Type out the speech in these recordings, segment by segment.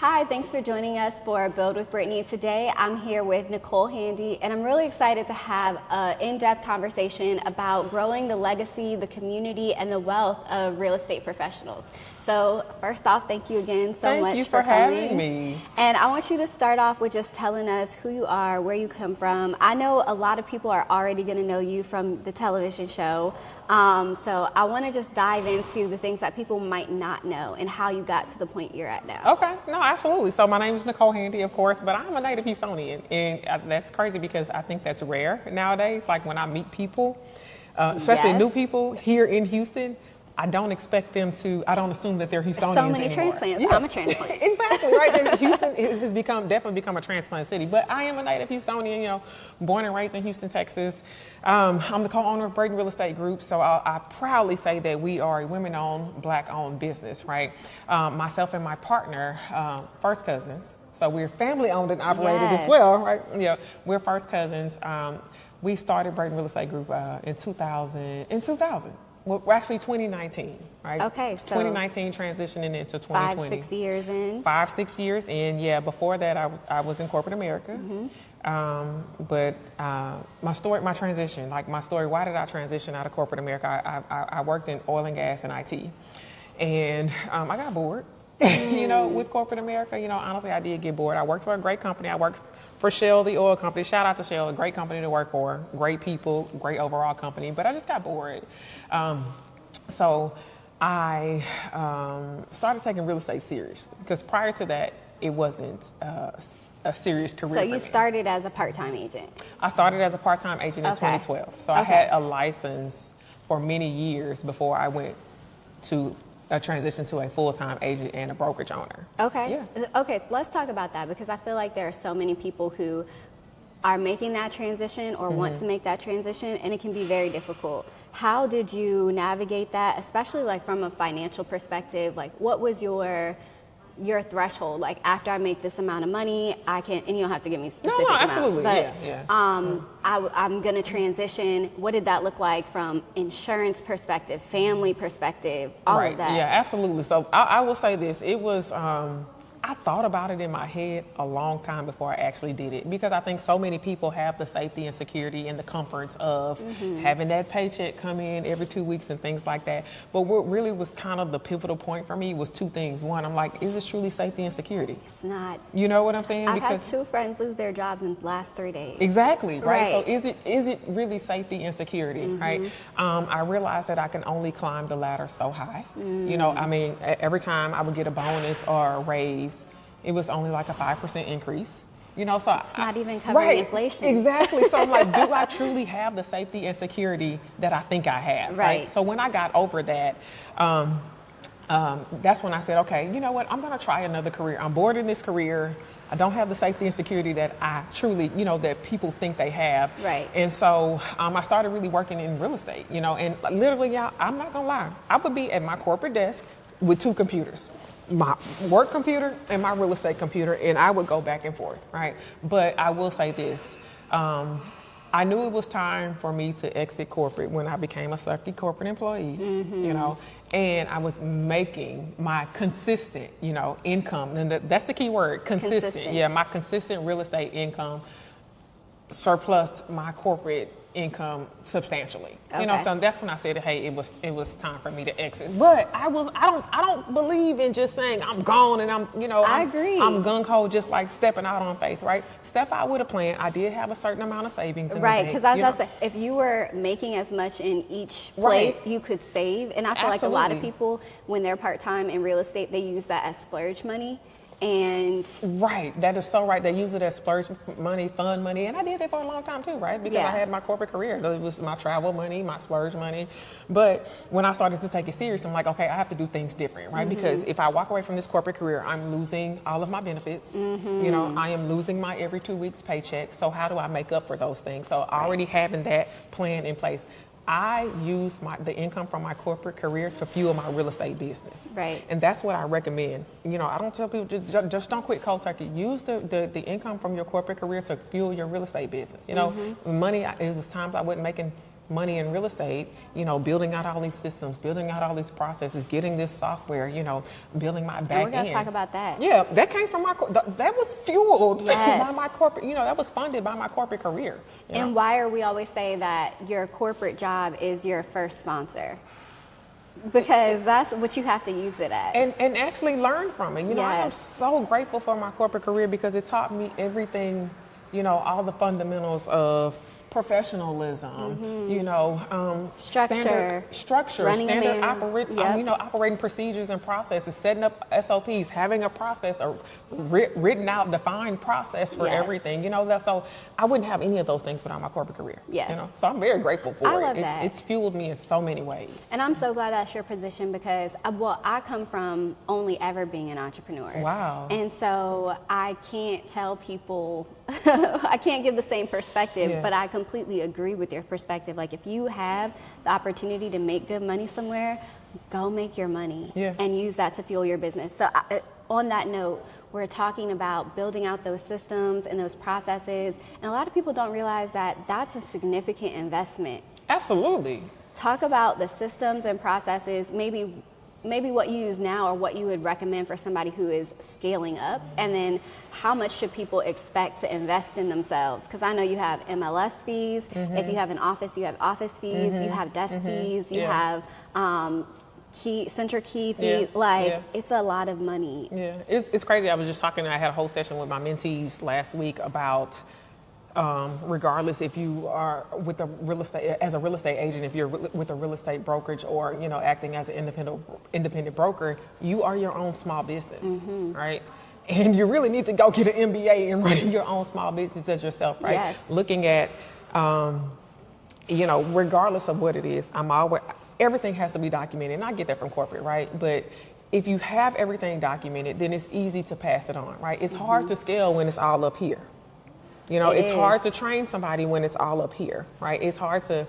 Hi, thanks for joining us for Build with Brittany. Today I'm here with Nicole Handy, and I'm really excited to have an in-depth conversation about growing the legacy, the community, and the wealth of real estate professionals. So first off, thank you again so much for coming. Having me. And I want you to start off with just telling us who you are, where you come from. I know a lot of people are already going to know you from the television show. So I want to just dive into the things that people might not know and how you got to the point you're at now. Okay, no, absolutely. So my name is Nicole Handy, of course, but I'm a native Houstonian. And that's crazy because I think that's rare nowadays. Like when I meet people, especially new people here in Houston, I don't expect them to, I don't assume that they're Houstonians so many anymore. transplants. Yeah. I'm a transplant. Exactly, right? Houston has definitely become a transplant city. But I am a native Houstonian, born and raised in Houston, Texas. I'm the co-owner of Braden Real Estate Group, so I proudly say that we are a women-owned, black-owned business, right? Myself and my partner, first cousins, so we're family-owned and operated as well, right? Yeah, we're first cousins. We started Braden Real Estate Group in 2000. Well, we're actually 2019, right? Okay, so 2019 transitioning into 2020. 5-6 years in. 5-6 years in, yeah. Before that, I was in corporate America. But my transition, why did I transition out of corporate America? I worked in oil and gas and IT. And I got bored, with corporate America. Honestly, I did get bored. I worked for a great company. I worked for Shell, the oil company. Shout out to Shell, a great company to work for, great people, great overall company, but I just got bored. So I started taking real estate serious because prior to that, it wasn't a serious career So for you me. started as a part-time agent? I started as a part-time agent in 2012. So I had a license for many years before I went to a transition to a full-time agent and a brokerage owner. Okay. Yeah. Okay, so let's talk about that because I feel like there are so many people who are making that transition or want to make that transition, and it can be very difficult. How did you navigate that, especially like from a financial perspective? Like what was your threshold? Like after I make this amount of money, I can, and you don't have to give me specific amounts, absolutely. but yeah. I'm going to transition. What did that look like from insurance perspective, family perspective, all of that? Yeah, absolutely. So I will say this, it was, I thought about it in my head a long time before I actually did it because I think so many people have the safety and security and the comforts of having that paycheck come in every 2 weeks and things like that. But what really was kind of the pivotal point for me was two things. One, I'm like, is this truly safety and security? It's not. You know what I'm saying? I've had 2 friends lose their jobs in the last 3 days. Exactly, right? So is it really safety and security, right? I realized that I can only climb the ladder so high. Every time I would get a bonus or a raise, it was only like a 5% increase. So it's not even covering inflation. Exactly. So I'm like, do I truly have the safety and security that I think I have? Right. So when I got over that, that's when I said, okay, you know what? I'm going to try another career. I'm bored in this career. I don't have the safety and security that I truly, that people think they have. Right. And so I started really working in real estate, and literally, y'all, I'm not going to lie. I would be at my corporate desk with 2 computers. My work computer and my real estate computer, and I would go back and forth, right? But I will say this, I knew it was time for me to exit corporate when I became a sucky corporate employee, and I was making my consistent, income, and that's the key word, consistent. Yeah, my consistent real estate income surplus my corporate income substantially. So that's when I said, hey, it was time for me to exit. But I don't believe in just saying I'm gone and I agree. I'm gung-ho, just like stepping out on faith, right? Step out with a plan. I did have a certain amount of savings in the bank. Because as I said, if you were making as much in each place, you could save. And I feel like a lot of people, when they're part-time in real estate, they use that as splurge money. And that is so right. They use it as splurge money, fun money, and I did that for a long time too, right? Because I had my corporate career. It was my travel money, my splurge money. But when I started to take it serious, I'm like, okay, I have to do things different, right? Because if I walk away from this corporate career, I'm losing all of my benefits. I am losing my every 2 weeks paycheck. So how do I make up for those things? So already having that plan in place, I use the income from my corporate career to fuel my real estate business. Right. And that's what I recommend. I don't tell people, just don't quit cold turkey. Use the income from your corporate career to fuel your real estate business. Money, it was times I wasn't making money in real estate, you know, building out all these systems, building out all these processes, getting this software, you know, building my back end. We're gonna talk about that. Yeah, that came from that was fueled Yes. by my corporate, you know, that was funded by my corporate career. You know? And why are we always say that your corporate job is your first sponsor? Because that's what you have to use it as. And actually learn from it. You know, I am Yes. so grateful for my corporate career because it taught me everything, you know, all the fundamentals of professionalism, you know, Structure, running a standard man. you know, operating procedures and processes, setting up SOPs, having a process, a written out, defined process for Yes. everything. You know, so I wouldn't have any of those things without my corporate career. Yes. You know, so I'm very grateful for I it. love that. It's fueled me in so many ways. And I'm so glad that's your position because, well, I come from only ever being an entrepreneur. Wow. And so I can't tell people, I can't give the same perspective, Yeah. but I completely agree with your perspective. Like if you have the opportunity to make good money somewhere, go make your money Yeah. and use that to fuel your business. So on that note, we're talking about building out those systems and those processes. And a lot of people don't realize that that's a significant investment. Absolutely. Talk about the systems and processes, maybe what you use now or what you would recommend for somebody who is scaling up, and then how much should people expect to invest in themselves? Because I know you have MLS fees. If you have an office, you have office fees. You have desk fees. You Yeah. have central key fee. Yeah. It's a lot of money. Yeah, it's crazy. I was just talking, I had a whole session with my mentees last week about regardless if you are with a real estate, as a real estate agent, if you're with a real estate brokerage or, you know, acting as an independent broker, you are your own small business, right? And you really need to go get an MBA and running your own small business as yourself, right? Yes. Looking at, you know, regardless of what it is, everything has to be documented. And I get that from corporate, right? But if you have everything documented, then it's easy to pass it on, right? It's hard to scale when it's all up here. You know, it's hard to train somebody when it's all up here, right? It's hard to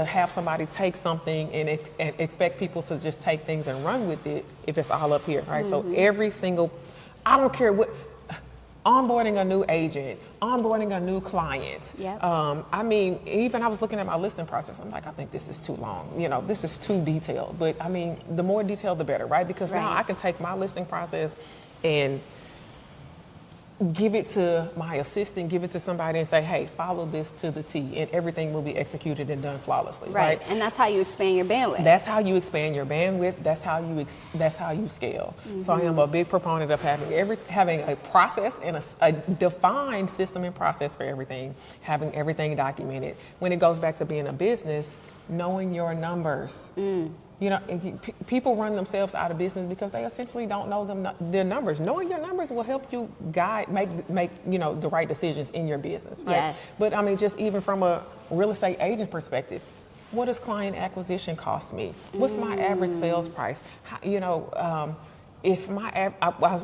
have somebody take something and expect people to just take things and run with it if it's all up here, right? So every single, I don't care what, onboarding a new agent, onboarding a new client. Yep. I mean, even I was looking at my listing process. I'm like, I think this is too long. You know, this is too detailed. But I mean, the more detailed, the better, right? Because now I can take my listing process and give it to my assistant, give it to somebody and say, hey, follow this to the T, and everything will be executed and done flawlessly, right? And that's how you expand your bandwidth. That's how you expand your bandwidth. That's how you scale. So I am a big proponent of having a process and a defined system and process for everything, having everything documented. When it goes back to being a business, knowing your numbers. You know, people run themselves out of business because they essentially don't know their numbers. Knowing your numbers will help you make you know, the right decisions in your business, right? Yes. But I mean, just even from a real estate agent perspective, what does client acquisition cost me? What's my average sales price? You know, if I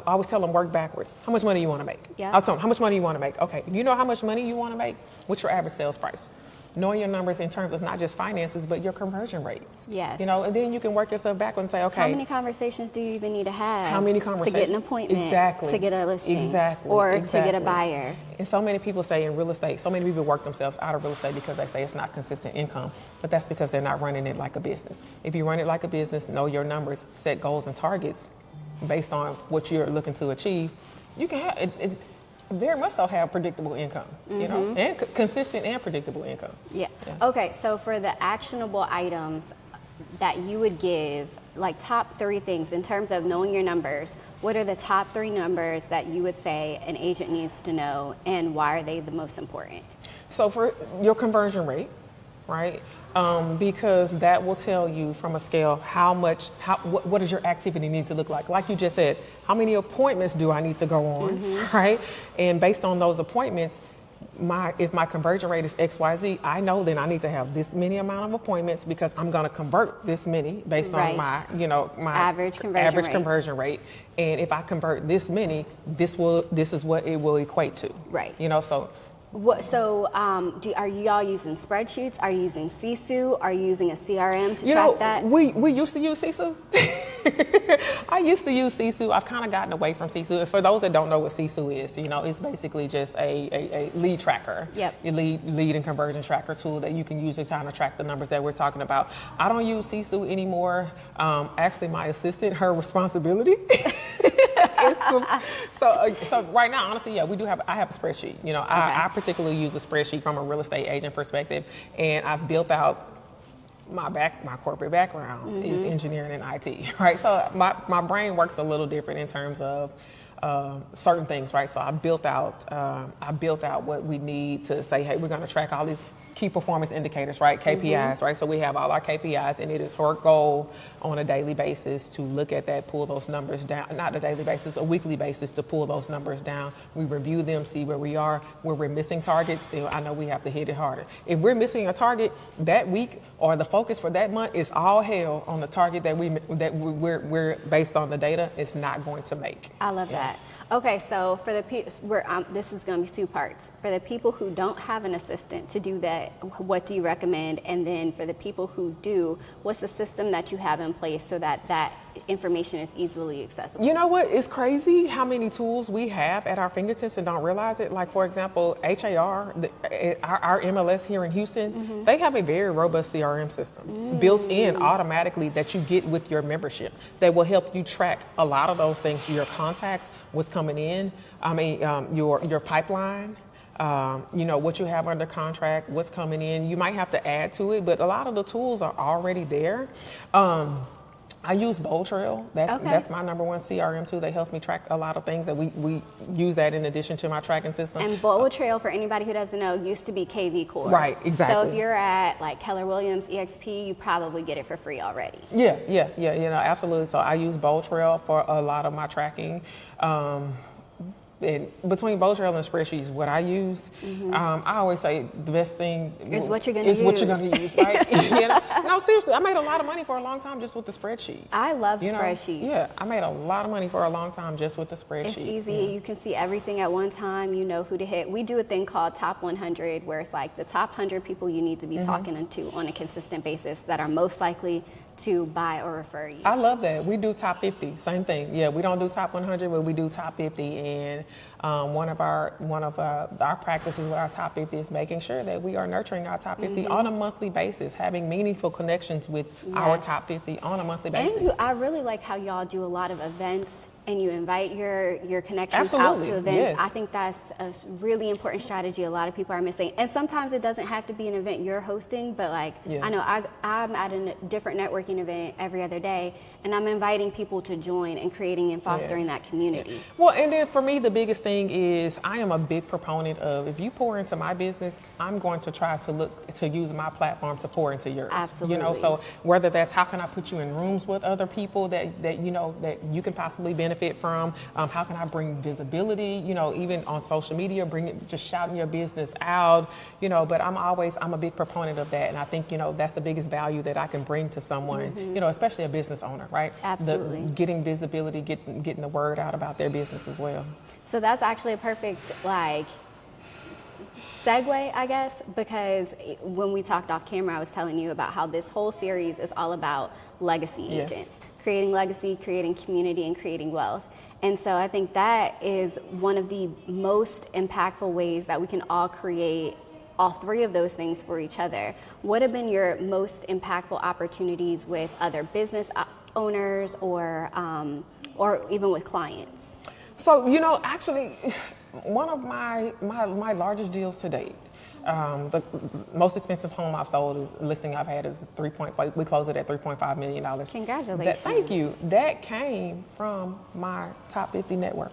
always tell them work backwards. How much money you want to make? Yeah. I'll tell them how much money you want to make. Okay, you know how much money you want to make? What's your average sales price? Knowing your numbers in terms of not just finances, but your conversion rates. Yes. You know, and then you can work yourself backwards and say, okay. How many conversations do you even need to have? How many conversations? To get an appointment. Exactly. To get a listing. Exactly. Or to get a buyer. And so many people say in real estate, so many people work themselves out of real estate because they say it's not consistent income, but that's because they're not running it like a business. If you run it like a business, know your numbers, set goals and targets based on what you're looking to achieve, you can have it's very much so have predictable income, you know, and consistent and predictable income. Yeah. Okay, so for the actionable items that you would give, like top 3 things in terms of knowing your numbers, what are the top 3 numbers that you would say an agent needs to know, and why are they the most important? So for your conversion rate, right? Because that will tell you from a scale what does your activity need to look like? Like you just said, how many appointments do I need to go on, right? And based on those appointments, if my conversion rate is XYZ, I know then I need to have this many amount of appointments because I'm going to convert this many based on my average conversion rate. And if I convert this many, this is what it will equate to. Right. You know, so. Are you all using spreadsheets? Are you using CSU? Are you using a CRM to You track know, that? we used to use CSU. I used to use Sisu. I've kind of gotten away from Sisu. And for those that don't know what Sisu is, it's basically just a lead tracker. Yep. Your lead and conversion tracker tool that you can use to kind of track the numbers that we're talking about. I don't use Sisu anymore. Actually, my assistant, her responsibility is so right now, honestly, yeah, I have a spreadsheet. I particularly use a spreadsheet from a real estate agent perspective, and I've built out my corporate background is engineering and IT, right? So my brain works a little different in terms of certain things, right? So I built out what we need to say, hey, we're going to track all these key performance indicators, right? KPIs, right? So we have all our KPIs, and it is her goal on a daily basis to look at that, pull those numbers down, not a daily basis, a weekly basis to pull those numbers down. We review them, see where we are, where we're missing targets. I know we have to hit it harder. If we're missing a target that week or the focus for that month is all hell on the target that we're based on the data, it's not going to make. I love that. Okay, so for the people, this is going to be two parts. For the people who don't have an assistant to do that, what do you recommend? And then for the people who do, what's the system that you have in place so that that information is easily accessible? You know what? It's crazy how many tools we have at our fingertips and don't realize it. Like, for example, HAR, our MLS here in Houston, they have a very robust CRM system built in automatically that you get with your membership that will help you track a lot of those things, your contacts, what's coming in, your pipeline. What you have under contract, what's coming in. You might have to add to it, but a lot of the tools are already there. I use BoldTrail. That's my number one CRM tool that helps me track a lot of things, that we use that in addition to my tracking system. And BoldTrail, for anybody who doesn't know, used to be KV Core. Right, exactly. So if you're at like Keller Williams, EXP, you probably get it for free already. Yeah, absolutely. So I use BoldTrail for a lot of my tracking. And between BoldTrail and spreadsheets, what I use, I always say the best thing is what you're going to use. What you're going to use, right? No, seriously, I made a lot of money for a long time just with the spreadsheet. I love spreadsheets. Yeah, I made a lot of money for a long time just with the spreadsheet. It's easy. Yeah. You can see everything at one time. You know who to hit. We do a thing called Top 100, where it's like the top 100 people you need to be talking to on a consistent basis that are most likely to buy or refer you. I love that. We do top 50, same thing. Yeah, we don't do top 100, but we do top 50. And one of our practices with our top 50 is making sure that we are nurturing our top 50 on a monthly basis, having meaningful connections with our top 50 on a monthly basis. And I really like how y'all do a lot of events and you invite your connections out to events. Yes. I think that's a really important strategy a lot of people are missing. And sometimes it doesn't have to be an event you're hosting, but I know I'm at a different networking event every other day, and I'm inviting people to join and creating and fostering that community. Yeah. Well, and then for me, the biggest thing is I am a big proponent of, if you pour into my business, I'm going to try to look to use my platform to pour into yours. Absolutely. So whether that's how can I put you in rooms with other people that you can possibly benefit from, how can I bring visibility, even on social media, just shouting your business out, but I'm a big proponent of that. And I think, that's the biggest value that I can bring to someone, especially a business owner, right? Absolutely. Getting visibility, getting the word out about their business as well. So that's actually a perfect segue, I guess, because when we talked off camera, I was telling you about how this whole series is all about legacy agents, creating legacy, creating community, and creating wealth. And so I think that is one of the most impactful ways that we can all create all three of those things for each other. What have been your most impactful opportunities with other business owners or even with clients? So, actually, one of my largest deals to date, the most expensive home I've sold listing I've had is we closed it at $3.5 million. Congratulations. Thank you. That came from my top 50 network.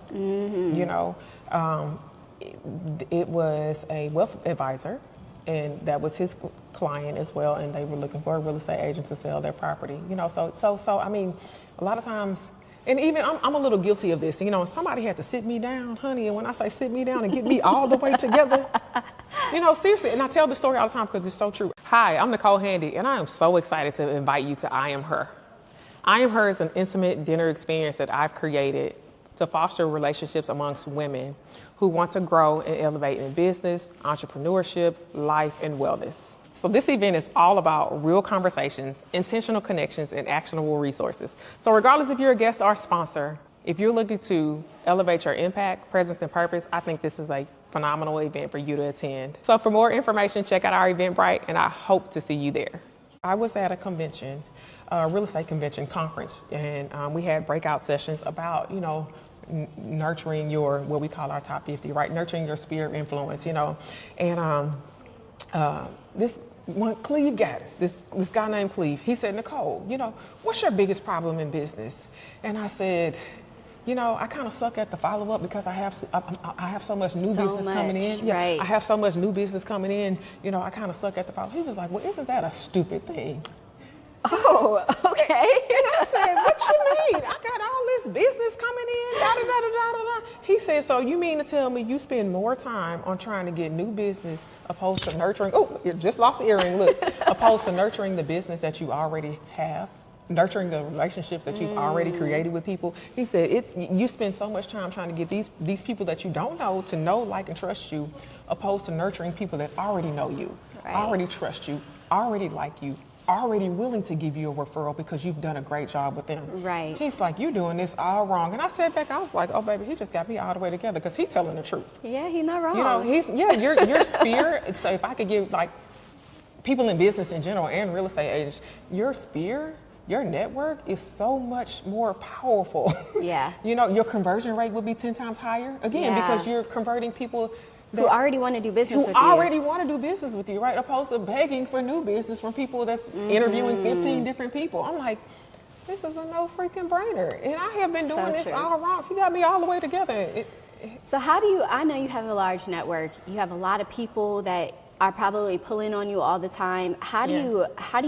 It was a wealth advisor, and that was his client as well, and they were looking for a real estate agent to sell their property. So I mean, a lot of times, and even I'm a little guilty of this. Somebody had to sit me down, honey, and when I say sit me down and get me all the way together, seriously, and I tell the story all the time because it's so true. Hi, I'm Nicole Handy, and I am so excited to invite you to I Am Her. I Am Her is an intimate dinner experience that I've created to foster relationships amongst women who want to grow and elevate in business, entrepreneurship, life, and wellness. So this event is all about real conversations, intentional connections, and actionable resources. So regardless if you're a guest or sponsor, if you're looking to elevate your impact, presence, and purpose, I think this is a phenomenal event for you to attend. So for more information, check out our Eventbrite, and I hope to see you there. I was at a convention, a real estate convention conference, and we had breakout sessions about, nurturing your, what we call our top 50, right? Nurturing your sphere of influence, And this one, Cleve Gaddis, this guy named Cleve, he said, Nicole, what's your biggest problem in business? And I said, I kind of suck at the follow-up because I have so much new business coming in. Yeah, right. I have so much new business coming in. I kind of suck at the follow-up. He was like, well, isn't that a stupid thing? Oh, okay. And I said, what you mean? I got all this business coming in, da-da-da-da-da-da. He said, so you mean to tell me you spend more time on trying to get new business opposed to nurturing, you just lost the earring, look, opposed to nurturing the business that you already have? Nurturing the relationships that you've already created with people. He said, you spend so much time trying to get these people that you don't know to know, like, and trust you, opposed to nurturing people that already know you, right. already trust you, already like you, already willing to give you a referral because you've done a great job with them. Right. He's like, you're doing this all wrong. And I sat back, I was like, oh, baby, he just got me all the way together because he's telling the truth. Yeah, he's not wrong. Your sphere, so if I could give, like, people in business in general and real estate agents, your sphere, your network is so much more powerful. Yeah. Your conversion rate would be 10 times higher. Again, because you're converting people who already want to do business with you. Who already want to do business with you, right? Opposed to begging for new business from people that's interviewing 15 different people. I'm like, this is a no freaking brainer. And I have been doing this all wrong. He got me all the way together. So I know you have a large network. You have a lot of people that are probably pulling on you all the time. How do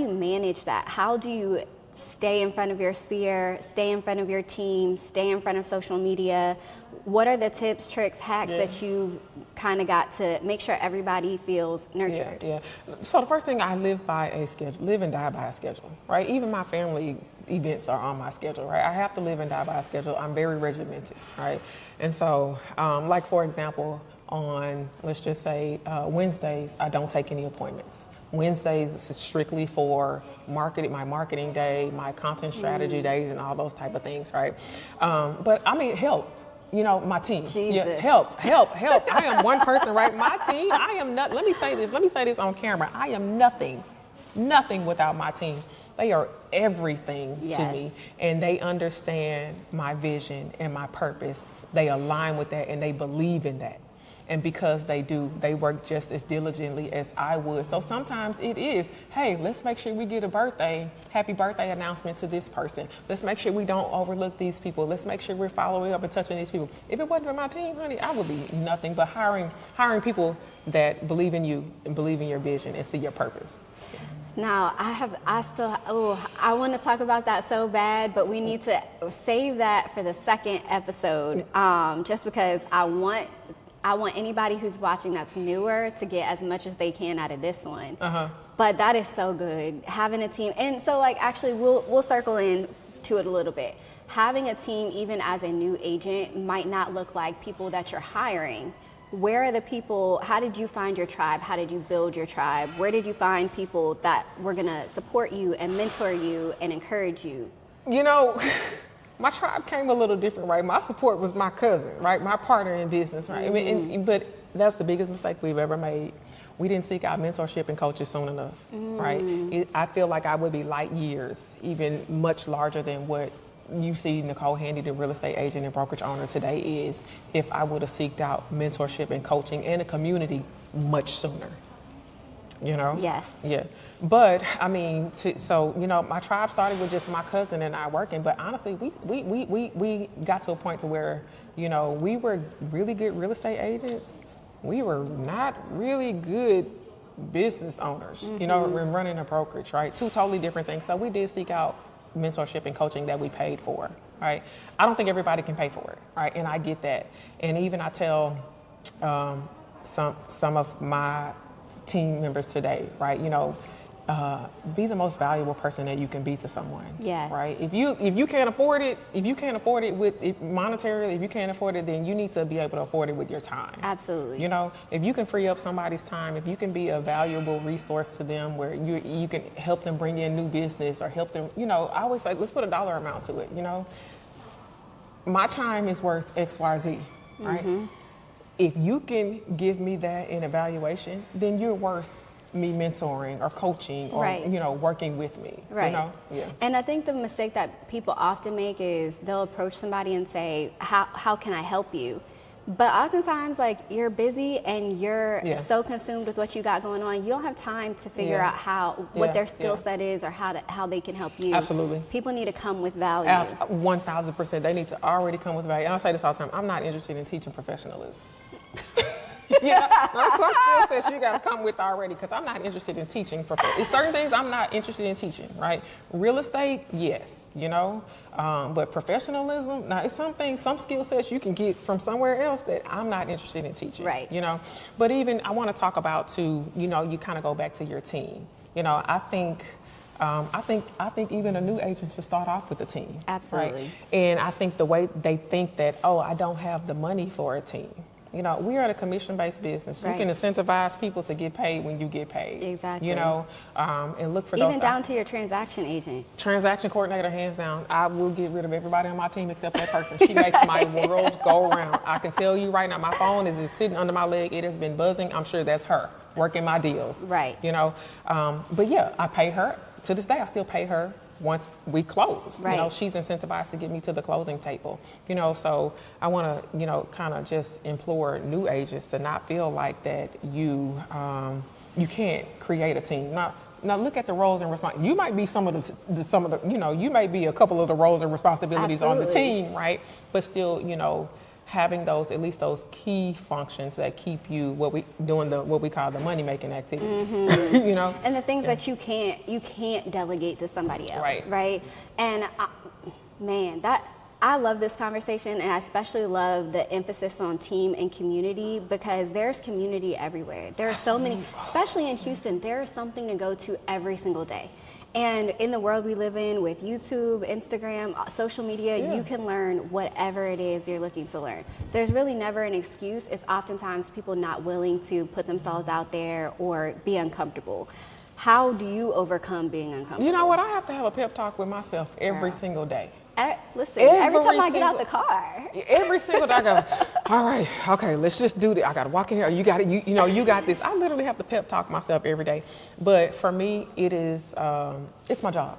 you manage that? How do you stay in front of your sphere, stay in front of your team, stay in front of social media? What are the tips, tricks, hacks that you've kind of got to make sure everybody feels nurtured? Yeah. So the first thing, I live by a schedule, live and die by a schedule, right? Even my family events are on my schedule, right? I have to live and die by a schedule. I'm very regimented, right? And so, like for example, on, let's just say, Wednesdays, I don't take any appointments. Wednesdays is strictly for my marketing day, my content strategy days, and all those type of things, right? But I mean, help. My team. Jesus. Yeah, help. I am one person, right? My team, I am not, let me say this on camera. I am nothing without my team. They are everything to me, and they understand my vision and my purpose. They align with that, and they believe in that. And because they do, they work just as diligently as I would. So sometimes it is, hey, let's make sure we get a happy birthday announcement to this person. Let's make sure we don't overlook these people. Let's make sure we're following up and touching these people. If it wasn't for my team, honey, I would be nothing but hiring people that believe in you and believe in your vision and see your purpose. Now, I want to talk about that so bad, but we need to save that for the second episode, just because I want anybody who's watching that's newer to get as much as they can out of this one. But that is so good, having a team. And so, actually, we'll circle in to it a little bit. Having a team, even as a new agent, might not look like people that you're hiring. Where are the people? How did you find your tribe? How did you build your tribe? Where did you find people that were going to support you and mentor you and encourage you? My tribe came a little different, right? My support was my cousin, right? My partner in business, right? But that's the biggest mistake we've ever made. We didn't seek out mentorship and coaches soon enough, right? I feel like I would be light years, even much larger than what you see Nicole Handy, the real estate agent and brokerage owner today, is if I would have seeked out mentorship and coaching and a community much sooner. Yes. Yeah. But I mean, my tribe started with just my cousin and I working. But honestly, we got to a point to where, we were really good real estate agents. We were not really good business owners, and running a brokerage, right? Two totally different things. So we did seek out mentorship and coaching that we paid for, right? I don't think everybody can pay for it, right? And I get that. And even I tell some of my team members today, right? be the most valuable person that you can be to someone. Yes. Right. If you can't afford it, with monetarily, if you can't afford it, then you need to be able to afford it with your time. Absolutely. You know, if you can free up somebody's time, if you can be a valuable resource to them, where you can help them bring in new business or help them, you know, I always say, let's put a dollar amount to it. You know, my time is worth X, Y, Z. Right. Mm-hmm. If you can give me that in evaluation, then you're worth me mentoring or coaching or, right. you know, working with me. Right. You know? Yeah. And I think the mistake that people often make is they'll approach somebody and say, how can I help you? But oftentimes, like, you're busy and you're so consumed with what you got going on, you don't have time to figure out what their skill set is or how they can help you. Absolutely. People need to come with value. 1,000%. They need to already come with value. And I say this all the time, I'm not interested in teaching professionalism. You know, some skill sets you got to come with already, because I'm not interested in teaching. It's certain things I'm not interested in teaching, right? Real estate, yes, you know, but professionalism, now it's some skill sets you can get from somewhere else that I'm not interested in teaching, right? You know, but even I want to talk about too, you know, you kind of go back to your team. You know, I think even a new agent should start off with a team. Absolutely. Right? And I think the way they think that, oh, I don't have the money for a team. You know, we are a commission-based business. Right. You can incentivize people to get paid when you get paid. Exactly. You know, and look for those. Even down to your transaction agent. Transaction coordinator, hands down. I will get rid of everybody on my team except that person. She makes my world go around. I can tell you right now, my phone is just sitting under my leg. It has been buzzing. I'm sure that's her working my deals. Right. You know, but yeah, I pay her. To this day, I still pay her once we close. Right. You know, she's incentivized to get me to the closing table. You know, so I want to, you know, kind of just implore new agents to not feel like that you can't create a team. Now look at the roles and responsibilities. You might be some of the, you know, you may be a couple of the roles and responsibilities on the team, right? But still, you know, having at least those key functions that keep you what we call the money making activities. Mm-hmm. You know, and the things that you can't delegate to somebody else, right? And I love this conversation, and I especially love the emphasis on team and community, because there's community everywhere. There are so many, especially in Houston, there is something to go to every single day. And in the world we live in with YouTube, Instagram, social media, you can learn whatever it is you're looking to learn. So there's really never an excuse. It's oftentimes people not willing to put themselves out there or be uncomfortable. How do you overcome being uncomfortable? You know what? I have to have a pep talk with myself every single day. Listen, every time I get out the car. Every single day I go, all right, okay, let's just do this. I got to walk in here. You got it. You know, you got this. I literally have to pep talk myself every day. But for me, it is, it's my job.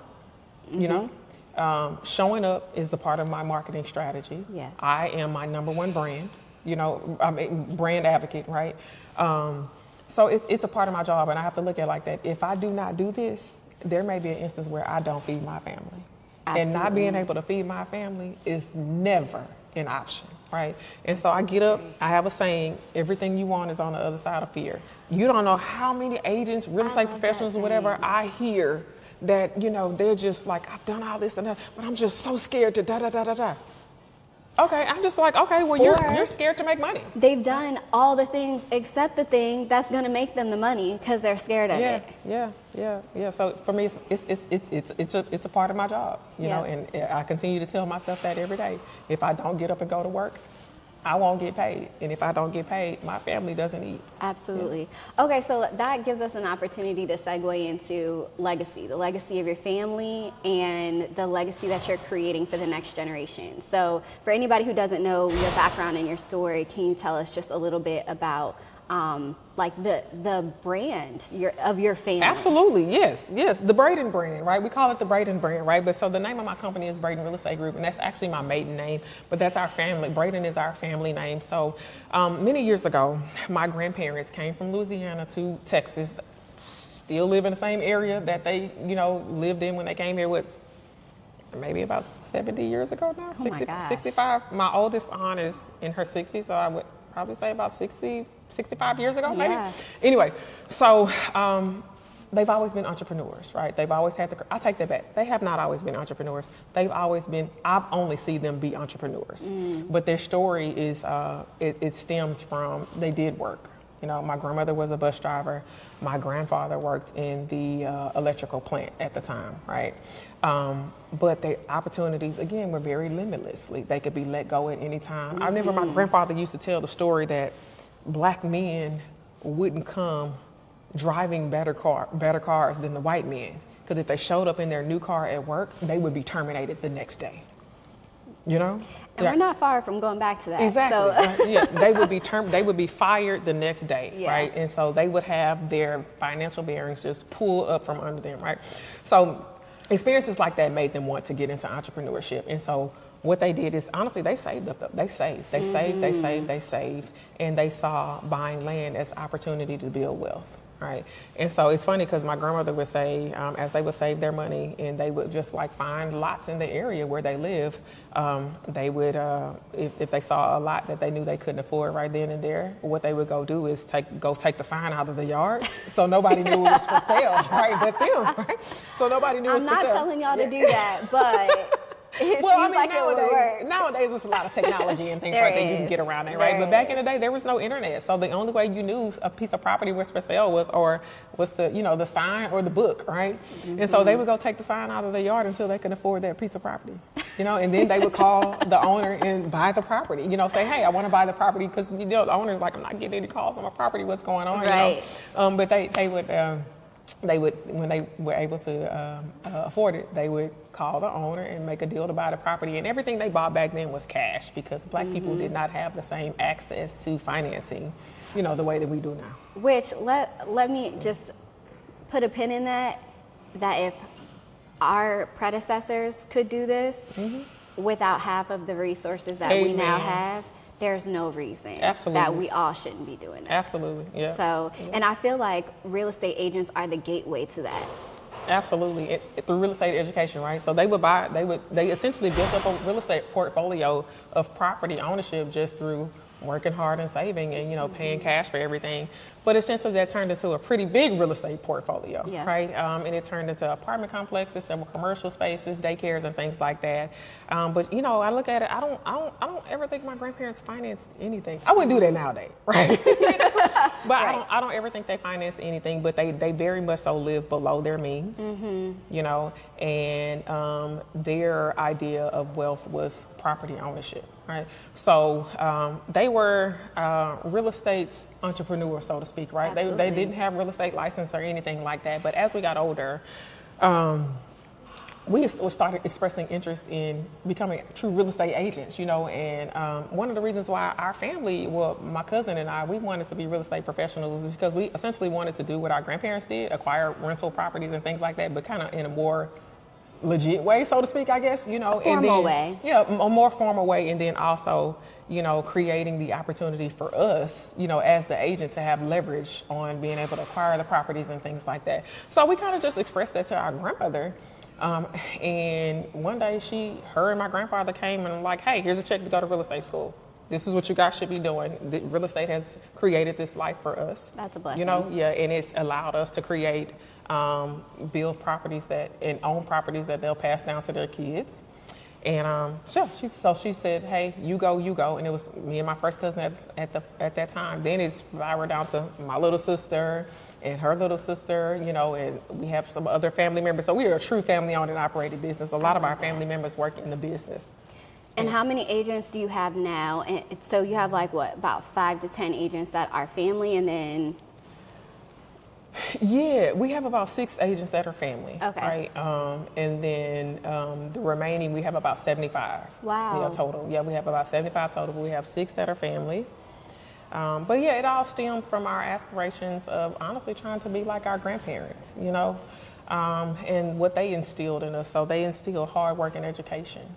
Mm-hmm. You know, showing up is a part of my marketing strategy. Yes. I am my number one brand. You know, I'm a brand advocate, right? So it's a part of my job, and I have to look at it like that. If I do not do this, there may be an instance where I don't feed my family. Absolutely. And not being able to feed my family is never an option, right? And so I get up, I have a saying, everything you want is on the other side of fear. You don't know how many agents, real estate professionals or whatever, I hear that, you know, they're just like, I've done all this and that, but I'm just so scared to da-da-da-da-da. Okay, I'm just like, okay, well, you're scared to make money. They've done all the things except the thing that's going to make them the money because they're scared of it. Yeah. So for me, it's a part of my job, you know, and I continue to tell myself that every day. If I don't get up and go to work, I won't get paid. And if I don't get paid, my family doesn't eat. Absolutely. Yeah. Okay, so that gives us an opportunity to segue into legacy, the legacy of your family and the legacy that you're creating for the next generation. So for anybody who doesn't know your background and your story, can you tell us just a little bit about like the brand of your family? Absolutely, yes. The Braden brand, right? We call it the Braden brand, right? But so the name of my company is Braden Real Estate Group, and that's actually my maiden name, but that's our family. Braden is our family name. So many years ago, my grandparents came from Louisiana to Texas, still live in the same area that they, you know, lived in when they came here with maybe about 70 years ago now, 65. My oldest aunt is in her 60s, so I would probably say about 65 years ago, maybe. Yeah. Anyway, so they've always been entrepreneurs, right? They've always had I take that back. They have not always been entrepreneurs. They've always been, I've only seen them be entrepreneurs. But their story is, it stems from, they did work. You know, my grandmother was a bus driver. My grandfather worked in the electrical plant at the time, right? But the opportunities, again, were very limitlessly. They could be let go at any time. I remember my grandfather used to tell the story that black men wouldn't come driving better cars than the white men. Because if they showed up in their new car at work, they would be terminated the next day. You know? And we're not far from going back to that. Exactly. So. Right? Yeah, they would be fired the next day, Yeah. right? And so they would have their financial bearings just pulled up from under them, right? So experiences like that made them want to get into entrepreneurship. And so what they did is, honestly, they saved, and they saw buying land as opportunity to build wealth. Right. And so it's funny because my grandmother would say, as they would save their money and they would just like find lots in the area where they live, they would, if they saw a lot that they knew they couldn't afford right then and there, what they would go do is take the sign out of the yard so nobody knew it was for sale, right? But them, right? So nobody knew it was for sale. I'm not telling y'all to do that, but it well, seems like nowadays there's a lot of technology and things like that you can get around it, right? But back in the day, there was no internet, so the only way you knew a piece of property was for sale was the sign or the book, right? And so they would go take the sign out of the yard until they could afford that piece of property, and then they would call the owner and buy the property, say, hey, I want to buy the property because the owner's like, I'm not getting any calls on my property, what's going on, right? But they would, when they were able to afford it, they would call the owner and make a deal to buy the property. And everything they bought back then was cash because black people did not have the same access to financing, the way that we do now. Which, let me just put a pin in that if our predecessors could do this without half of the resources that we now have, there's no reason that we all shouldn't be doing it. Absolutely, yeah. So, and I feel like real estate agents are the gateway to that. Absolutely, through real estate education, right? So they essentially built up a real estate portfolio of property ownership just through working hard and saving and, paying cash for everything. But essentially that turned into a pretty big real estate portfolio, right? And it turned into apartment complexes, several commercial spaces, daycares and things like that. But, I look at it, I don't ever think my grandparents financed anything. I wouldn't do that nowadays, right? But right. I don't ever think they financed anything, but they very much so live below their means, and their idea of wealth was property ownership. Right. So they were real estate entrepreneurs, so to speak, right? They didn't have real estate license or anything like that. But as we got older, we started expressing interest in becoming true real estate agents, and one of the reasons why our family, my cousin and I, we wanted to be real estate professionals is because we essentially wanted to do what our grandparents did, acquire rental properties and things like that, but kind of in a more legit way, so to speak, I guess, a formal way. Yeah, a more formal way, and then also, creating the opportunity for us, as the agent to have leverage on being able to acquire the properties and things like that. So we kind of just expressed that to our grandmother. And one day her and my grandfather came and like, hey, here's a check to go to real estate school. This is what you guys should be doing. The real estate has created this life for us. That's a blessing. And it's allowed us to create, build properties and own properties that they'll pass down to their kids. And so she said, hey, you go. And it was me and my first cousin at that time. Then it's spiraled down to my little sister and her little sister, and we have some other family members. So we are a true family-owned and operated business. A lot of our family members work in the business. And how many agents do you have now? And so you have about 5 to 10 agents that are family, and then? Yeah, we have about 6 agents that are family. Okay. Right. And then the remaining, we have about 75. Wow. Yeah, total. Yeah, we have about 75 total. But we have 6 that are family. But yeah, it all stemmed from our aspirations of honestly trying to be like our grandparents, and what they instilled in us. So they instilled hard work and education.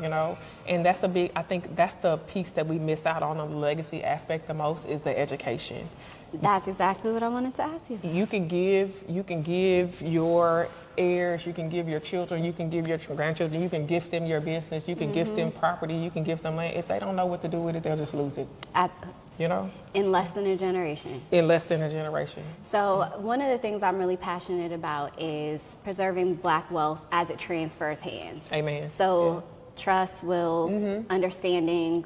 And that's I think that's the piece that we miss out on the legacy aspect the most is the education. That's exactly what I wanted to ask you. You can give your heirs, you can give your children, you can give your grandchildren, you can gift them your business, you can gift them property, you can gift them land. If they don't know what to do with it, they'll just lose it. In less than a generation. In less than a generation. So one of the things I'm really passionate about is preserving Black wealth as it transfers hands. Amen. So trust, wills, understanding,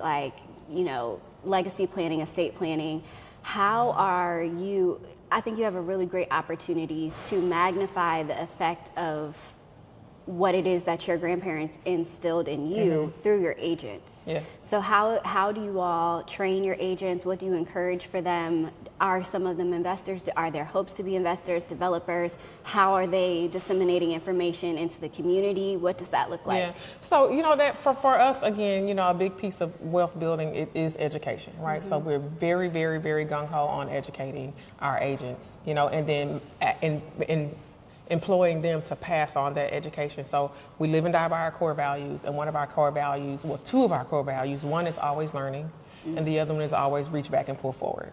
legacy planning, estate planning. how are you, I think you have a really great opportunity to magnify the effect of what it is that your grandparents instilled in you through your agents. Yeah. So how do you all train your agents? What do you encourage for them? Are some of them investors? Are there hopes to be investors, developers? How are they disseminating information into the community? What does that look like? Yeah. So, you know, that for us, again, you know, a big piece of wealth building is education, right? So we're very, very, very gung-ho on educating our agents, you know, and then in employing them to pass on that education. So we live and die by our core values, and one of our core values, well, two of our core values, one is always learning, and the other one is always reach back and pull forward.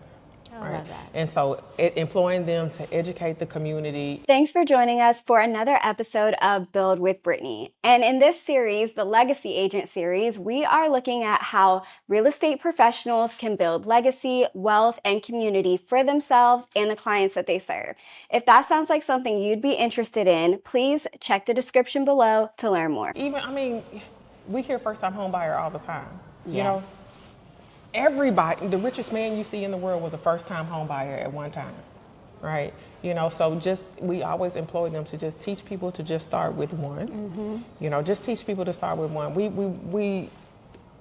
I love that. And so employing them to educate the community. Thanks for joining us for another episode of Build with Brittany. And in this series, the Legacy Agent series, we are looking at how real estate professionals can build legacy, wealth, and community for themselves and the clients that they serve. If that sounds like something you'd be interested in, please check the description below to learn more. Even, I mean, we hear first-time home buyer all the time. Yes. You know, everybody, the richest man you see in the world was a first-time home buyer at one time, right? You know, so we always employ them to just teach people to just start with one. You know, just teach people to start with one.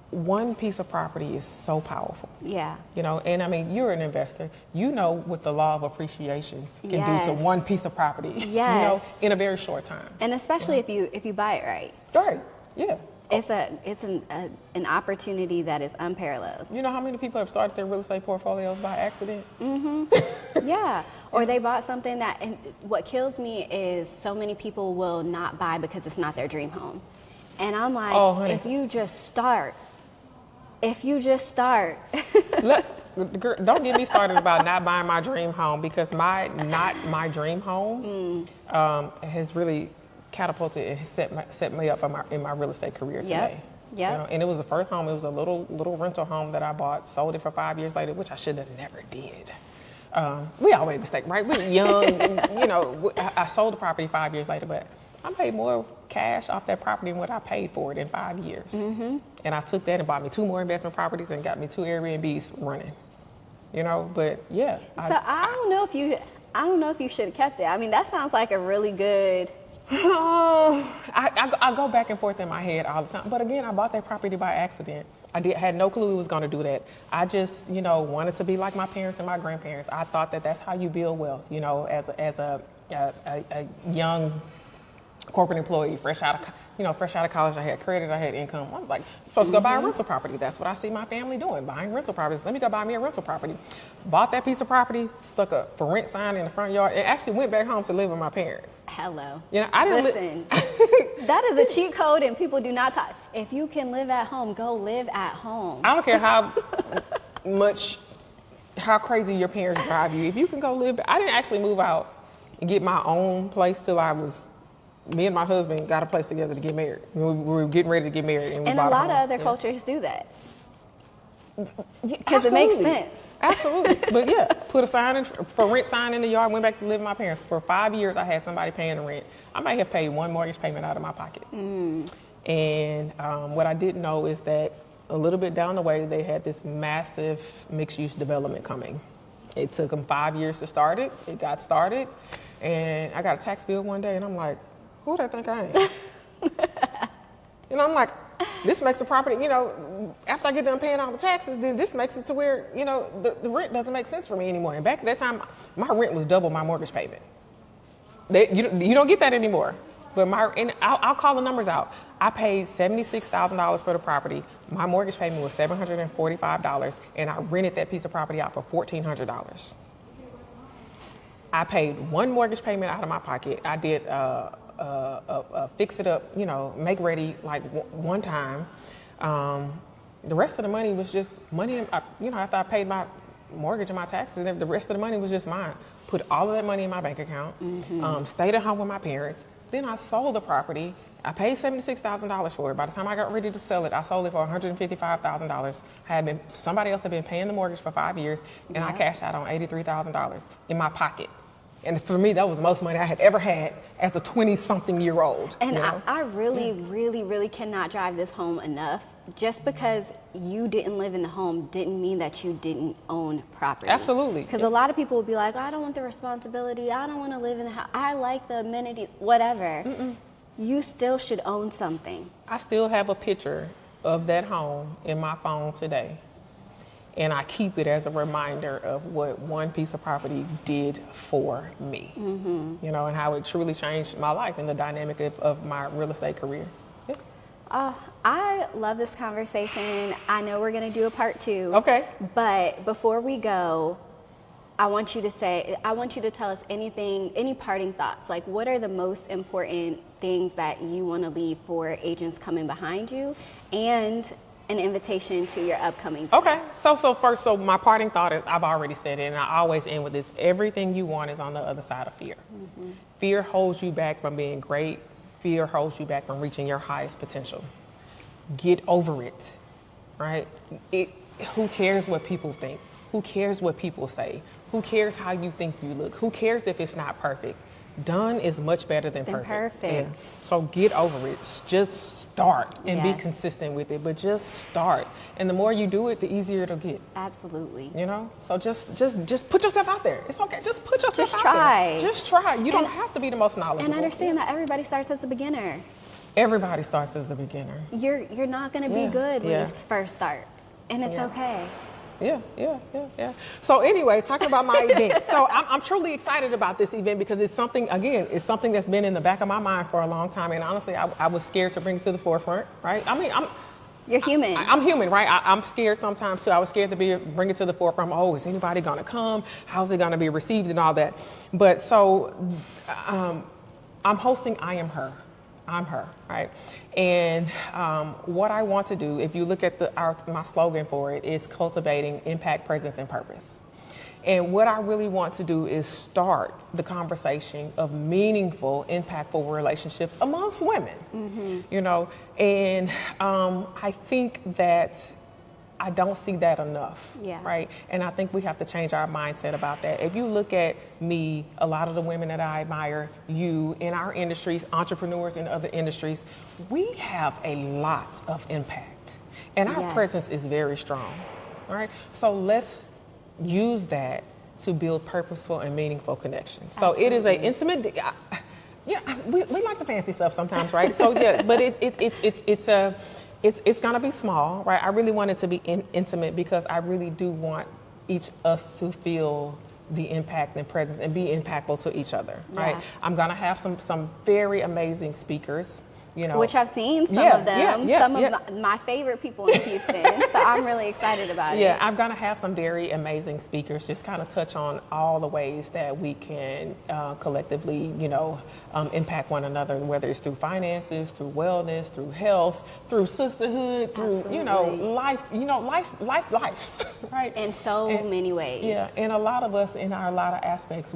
One piece of property is so powerful. Yeah. You know, and I mean, you're an investor. You know what the law of appreciation can do to Yes. one piece of property. Yes. You know, in a very short time. And especially if you buy it right. Right. Yeah. It's an opportunity that is unparalleled. You know how many people have started their real estate portfolios by accident? Yeah, or they bought something that, and what kills me is so many people will not buy because it's not their dream home. And I'm like, Oh, honey. if you just start. Don't get me started about not buying my dream home, because not my dream home has really catapulted and set me up in my real estate career today. Yep. You know, and it was the first home. It was a little rental home that I bought, sold it for 5 years later, which I should have never did. We all made mistakes, right? We were young, and, you know, I sold the property 5 years later, but I made more cash off that property than what I paid for it in 5 years. And I took that and bought me 2 more investment properties and got me 2 Airbnbs running. You know, but yeah. So I don't know if you should have kept it. I mean, that sounds like a really good. I go back and forth in my head all the time. But again, I bought that property by accident. Had no clue it was going to do that. I just, you know, wanted to be like my parents and my grandparents. I thought that that's how you build wealth, you know, as a young corporate employee, fresh out of college. I had credit, I had income. I was like, I'm supposed to go buy a rental property. That's what I see my family doing, buying rental properties. Let me go buy me a rental property. Bought that piece of property, stuck a for rent sign in the front yard, and actually went back home to live with my parents. Hello. You know, I didn't listen. That is a cheat code, and people do not talk. If you can live at home, go live at home. I don't care how crazy your parents drive you. If you can go live, I didn't actually move out and get my own place till me and my husband got a place together to get married. We were getting ready to get married. And a lot of other cultures do that. Because it makes sense. Absolutely. But yeah, put a for rent sign in the yard, went back to live with my parents. For 5 years, I had somebody paying the rent. I might have paid 1 mortgage payment out of my pocket. And what I didn't know is that a little bit down the way, they had this massive mixed-use development coming. It took them 5 years to start it. It got started. And I got a tax bill one day, and I'm like, who do I think I am? You know, I'm like, this makes the property, you know, after I get done paying all the taxes, then this makes it to where, you know, the rent doesn't make sense for me anymore. And back at that time, my rent was double my mortgage payment. You don't get that anymore. But I'll call the numbers out. I paid $76,000 for the property. My mortgage payment was $745, and I rented that piece of property out for $1,400. I paid 1 mortgage payment out of my pocket. I did fix it up, you know, make ready like one time. The rest of the money was just money, you know, after I paid my mortgage and my taxes, the rest of the money was just mine. Put all of that money in my bank account, stayed at home with my parents. Then I sold the property. I paid $76,000 for it. By the time I got ready to sell it, I sold it for $155,000. Somebody else had been paying the mortgage for 5 years, and I cashed out on $83,000 in my pocket. And for me, that was the most money I had ever had as a 20-something-year-old. And you know? I really, really, really cannot drive this home enough. Just because you didn't live in the home didn't mean that you didn't own property. Absolutely. Because a lot of people will be like, I don't want the responsibility. I don't want to live in the house. I like the amenities, whatever. You still should own something. I still have a picture of that home in my phone today. And I keep it as a reminder of what one piece of property did for me. You know, and how it truly changed my life and the dynamic of my real estate career. Yeah. I love this conversation. I know we're going to do a part 2. Okay. But before we go, I want you to tell us any parting thoughts. Like, what are the most important things that you want to leave for agents coming behind you, and an invitation to your upcoming team? Okay. So my parting thought is, I've already said it, and I always end with this: everything you want is on the other side of fear. Fear holds you back from being great. Fear holds you back from reaching your highest potential. Get over it, right? Who cares what people think? Who cares what people say? Who cares how you think you look? Who cares if it's not perfect? Done is much better than perfect. Yeah. So get over it. Just start and be consistent with it, but just start. And the more you do it, the easier it'll get. Absolutely. You know? So just put yourself out there. It's okay. Just put yourself out there. Just try. You don't have to be the most knowledgeable. And understand that everybody starts as a beginner. Everybody starts as a beginner. You're not going to be good when you first start. And it's okay. Yeah. So anyway, talking about my event. So I'm truly excited about this event because it's something that's been in the back of my mind for a long time. And honestly, I was scared to bring it to the forefront, right? I mean, you're human. I'm human, right? I'm scared sometimes too. I was scared to bring it to the forefront. Oh, is anybody going to come? How's it going to be received and all that? But so I'm hosting I Am Her. I'm her, right? And what I want to do, if you look at my slogan for it, is cultivating impact, presence, and purpose. And what I really want to do is start the conversation of meaningful, impactful relationships amongst women, you know? And I think that I don't see that enough, right? And I think we have to change our mindset about that. If you look at me, a lot of the women that I admire, you, in our industries, entrepreneurs in other industries, we have a lot of impact. And our presence is very strong, right? So let's use that to build purposeful and meaningful connections. So it is an intimate, we like the fancy stuff sometimes, right? So but it's gonna be small, right? I really want it to be intimate because I really do want us to feel the impact and presence and be impactful to each other, right? I'm gonna have some very amazing speakers, you know. Which I've seen some of them, some of my favorite people in Houston. So I'm really excited about it. Yeah, I'm gonna have some very amazing speakers just kind of touch on all the ways that we can collectively, you know, impact one another, whether it's through finances, through wellness, through health, through sisterhood, through, you know, lives, right? In so many ways. Yeah, and a lot of us in a lot of aspects,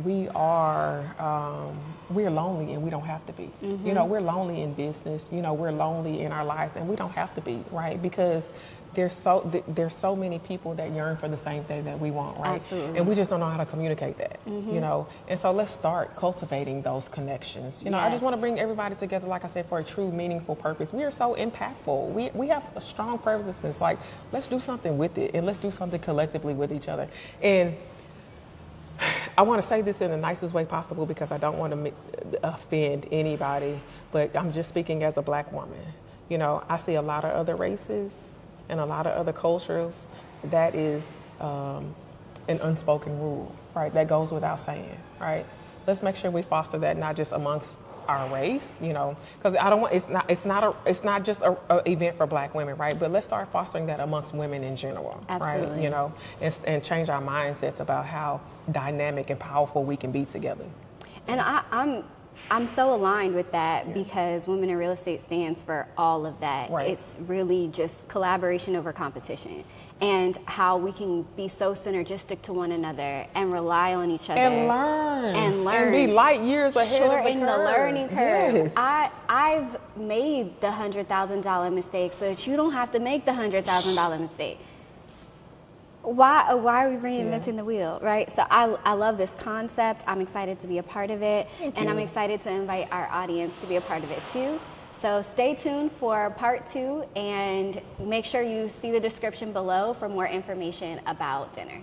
we're lonely and we don't have to be. You know, we're lonely in business, you know, we're lonely in our lives and we don't have to be, right? Because there's so many people that yearn for the same thing that we want, right? Absolutely. And we just don't know how to communicate that, you know? And so let's start cultivating those connections. You know, I just want to bring everybody together, like I said, for a true meaningful purpose. We are so impactful. We have a strong purpose. It's like, let's do something with it and let's do something collectively with each other. And I want to say this in the nicest way possible because I don't want to offend anybody, but I'm just speaking as a Black woman. You know, I see a lot of other races and a lot of other cultures. That is an unspoken rule, right? That goes without saying, right? Let's make sure we foster that not just amongst our race, you know, because I don't want, it's not just a event for Black women, right? But let's start fostering that amongst women in general, right? You know, and change our mindsets about how dynamic and powerful we can be together. And I'm so aligned with that because Women in Real Estate stands for all of that. Right. It's really just collaboration over competition and how we can be so synergistic to one another and rely on each other. And learn. And be light years ahead of the curve. Shorten the learning curve. Yes. I've made the $100,000 mistake so that you don't have to make the $100,000 mistake. why are we reinventing the wheel, right? So I love this concept. I'm excited to be a part of it. Thank And you. I'm excited to invite our audience to be a part of it too. So stay tuned for part 2 and make sure you see the description below for more information about dinner.